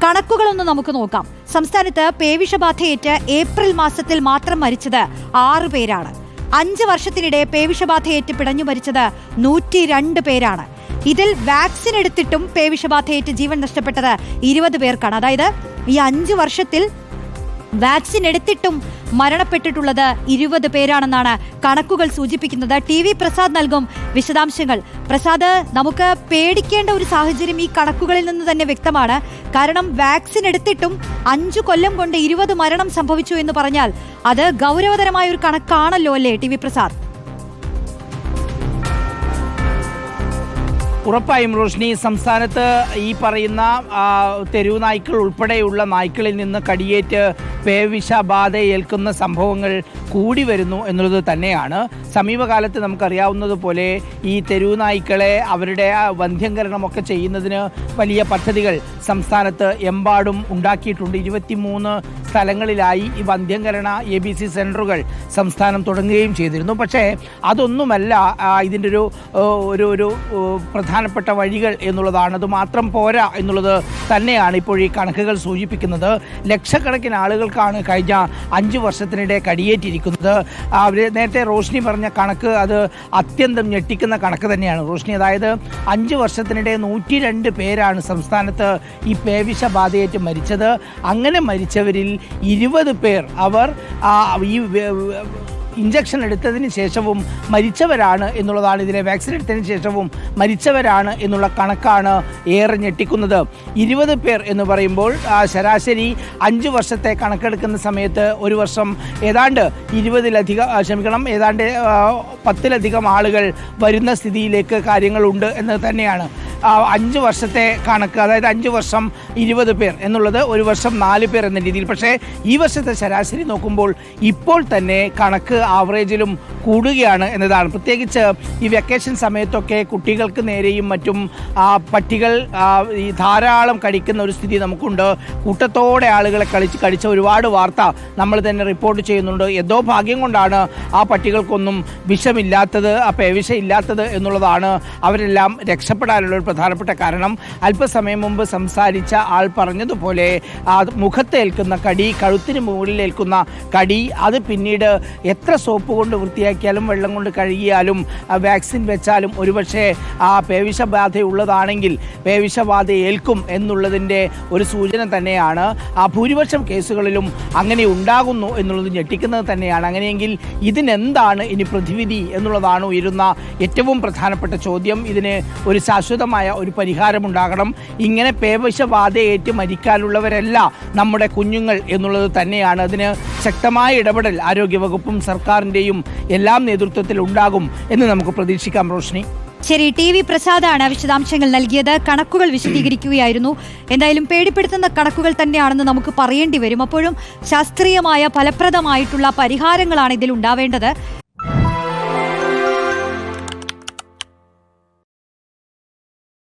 കണക്കുകളൊന്ന് നമുക്ക് നോക്കാം. സംസ്ഥാനത്ത് പേവിഷബാധയേറ്റ് ഏപ്രിൽ മാസത്തിൽ മാത്രം മരിച്ചത് 6 പേരാണ്. 5 വർഷത്തിനിടെ പേവിഷബാധയേറ്റ് പിടഞ്ഞു മരിച്ചത് 102 പേരാണ്. ഇതിൽ വാക്സിൻ എടുത്തിട്ടും പേവിഷബാധയേറ്റ് ജീവൻ നഷ്ടപ്പെട്ടത് 20 പേർക്കാണ്. അതായത് ഈ 5 വർഷത്തിൽ വാക്സിൻ എടുത്തിട്ടും മരണപ്പെട്ടിട്ടുള്ളത് 20 പേരാണെന്നാണ് കണക്കുകൾ സൂചിപ്പിക്കുന്നത്. TV പ്രസാദ് നൽകും വിശദാംശങ്ങൾ. പ്രസാദ്, നമുക്ക് പേടിക്കേണ്ട ഒരു സാഹചര്യം ഈ കണക്കുകളിൽ നിന്ന് തന്നെ വ്യക്തമാണ്. കാരണം വാക്സിൻ എടുത്തിട്ടും 5 കൊല്ലം കൊണ്ട് 20 മരണം സംഭവിച്ചു എന്ന് പറഞ്ഞാൽ അത് ഗൗരവതരമായ ഒരു കണക്കാണല്ലോ അല്ലേ TV പ്രസാദ്? ഉറപ്പായും റോഷ്നി, സംസ്ഥാനത്ത് ഈ പറയുന്ന തെരുവ് നായ്ക്കൾ ഉൾപ്പെടെയുള്ള നായ്ക്കളിൽ നിന്ന് കടിയേറ്റ് പേവിഷബാധ ഏൽക്കുന്ന സംഭവങ്ങൾ കൂടി വരുന്നു എന്നുള്ളത് തന്നെയാണ്. സമീപകാലത്ത് നമുക്കറിയാവുന്നതുപോലെ ഈ തെരുവ് നായ്ക്കളെ അവരുടെ വന്ധ്യംകരണമൊക്കെ ചെയ്യുന്നതിന് വലിയ പദ്ധതികൾ സംസ്ഥാനത്ത് എമ്പാടും ഉണ്ടാക്കിയിട്ടുണ്ട്. 23 സ്ഥലങ്ങളിലായി ഈ വന്ധ്യംകരണ ABC സെൻ്ററുകൾ സംസ്ഥാനം തുടങ്ങുകയും ചെയ്തിരുന്നു. പക്ഷേ അതൊന്നുമല്ല ഇതിൻ്റെ ഒരു പ്രധാനപ്പെട്ട വഴികൾ എന്നുള്ളതാണ്. അത് മാത്രം പോരാ എന്നുള്ളത് തന്നെയാണ് ഇപ്പോൾ ഈ കണക്കുകൾ സൂചിപ്പിക്കുന്നത്. ലക്ഷക്കണക്കിന് ആളുകൾക്കാണ് കഴിഞ്ഞ 5 വർഷത്തിനിടെ കടിയേറ്റിരിക്കുന്നത്. നേരത്തെ റോഷ്നി പറഞ്ഞ കണക്ക് അത് അത്യന്തം ഞെട്ടിക്കുന്ന കണക്ക് തന്നെയാണ് റോഷ്നി. അതായത് 5 വർഷത്തിനിടെ 102 പേരാണ് സംസ്ഥാനത്ത് ഈ പേവിഷബാധയേറ്റ് മരിച്ചത്. അങ്ങനെ മരിച്ചവരിൽ 20 പേർ അവർ ഈ ഇഞ്ചക്ഷൻ എടുത്തതിന് ശേഷവും മരിച്ചവരാണ് എന്നുള്ളതാണ്. ഇതിനെ വാക്സിൻ എടുത്തതിന് ശേഷവും മരിച്ചവരാണ് എന്നുള്ള കണക്കാണ് ഏറെ ഞെട്ടിക്കുന്നത്. 20 പേർ എന്ന് പറയുമ്പോൾ ശരാശരി 5 വർഷത്തെ കണക്കെടുക്കുന്ന സമയത്ത് ഒരു വർഷം ഏതാണ്ട് 10-ലധികം ആളുകൾ വരുന്ന സ്ഥിതിയിലേക്ക് കാര്യങ്ങളുണ്ട് എന്ന് തന്നെയാണ്. 5 വർഷത്തെ കണക്ക്, അതായത് 5 വർഷം 20 പേർ എന്നുള്ളത് ഒരു വർഷം 4 പേർ എന്ന രീതിയിൽ. പക്ഷേ ഈ വർഷത്തെ ശരാശരി നോക്കുമ്പോൾ ഇപ്പോൾ തന്നെ കണക്ക് ആവറേജിലും കൂടുകയാണ് എന്നതാണ്. പ്രത്യേകിച്ച് ഈ വെക്കേഷൻ സമയത്തൊക്കെ കുട്ടികൾക്ക് നേരെയും മറ്റും പട്ടികൾ ഈ ധാരാളം കടിക്കുന്ന ഒരു സ്ഥിതി നമുക്കുണ്ട്. കൂട്ടത്തോടെ ആളുകളെ കടിച്ച ഒരുപാട് വാർത്ത നമ്മൾ തന്നെ റിപ്പോർട്ട് ചെയ്യുന്നുണ്ട്. ഏതോ ഭാഗ്യം കൊണ്ടാണ് ആ പട്ടികൾക്കൊന്നും വിഷമില്ലാത്തത്, പേവിഷം ഇല്ലാത്തത് എന്നുള്ളതാണ് അവരെല്ലാം രക്ഷപ്പെടാനുള്ള ഒരു പ്രധാനപ്പെട്ട കാരണം. അല്പസമയം മുമ്പ് സംസാരിച്ച ആൾ പറഞ്ഞതുപോലെ മുഖത്തേൽക്കുന്ന കടി, കഴുത്തിന് മുകളിലേൽക്കുന്ന കടി, അത് പിന്നീട് എത്ര സോപ്പ് കൊണ്ട് വൃത്തിയാക്കിയാലും വെള്ളം കൊണ്ട് കഴുകിയാലും വാക്സിൻ വെച്ചാലും ഒരുപക്ഷെ പേവിഷബാധയുള്ളതാണെങ്കിൽ പേവിഷബാധ ഏൽക്കും എന്നുള്ളതിൻ്റെ ഒരു സൂചന തന്നെയാണ്. ഭൂരിപക്ഷം കേസുകളിലും അങ്ങനെ ഉണ്ടാകുന്നു എന്നുള്ളത് ഞെട്ടിക്കുന്നത് തന്നെയാണ്. അങ്ങനെയെങ്കിൽ ഇതിനെന്താണ് ഇനി പ്രതിവിധി എന്നുള്ളതാണ് ഉയരുന്ന ഏറ്റവും പ്രധാനപ്പെട്ട ചോദ്യം. ഇതിന് ഒരു ശാശ്വതമായ ഒരു പരിഹാരമുണ്ടാകണം. ഇങ്ങനെ പേവിഷബാധയേറ്റ് മരിക്കാനുള്ളവരല്ല നമ്മുടെ കുഞ്ഞുങ്ങൾ എന്നുള്ളത് തന്നെയാണ്. അതിന് ശക്തമായ ഇടപെടൽ ആരോഗ്യവകുപ്പും സർക്കാരിൻ്റെയും എല്ലാം നേതൃത്വത്തിൽ ഉണ്ടാകും എന്ന് നമുക്ക് പ്രതീക്ഷിക്കാം. റോഷ്നി, ശരി. TV പ്രസാദാണ് വിശദാംശങ്ങൾ നൽകിയത്. കണക്കുകൾ വിശദീകരിക്കുകയായിരുന്നു. എന്തായാലും പേടിപ്പെടുത്തുന്ന കണക്കുകൾ തന്നെയാണെന്ന് നമുക്ക് പറയേണ്ടി വരും. അപ്പോഴും ശാസ്ത്രീയമായ ഫലപ്രദമായിട്ടുള്ള പരിഹാരങ്ങളാണ് ഇതിൽ ഉണ്ടാവേണ്ടത്.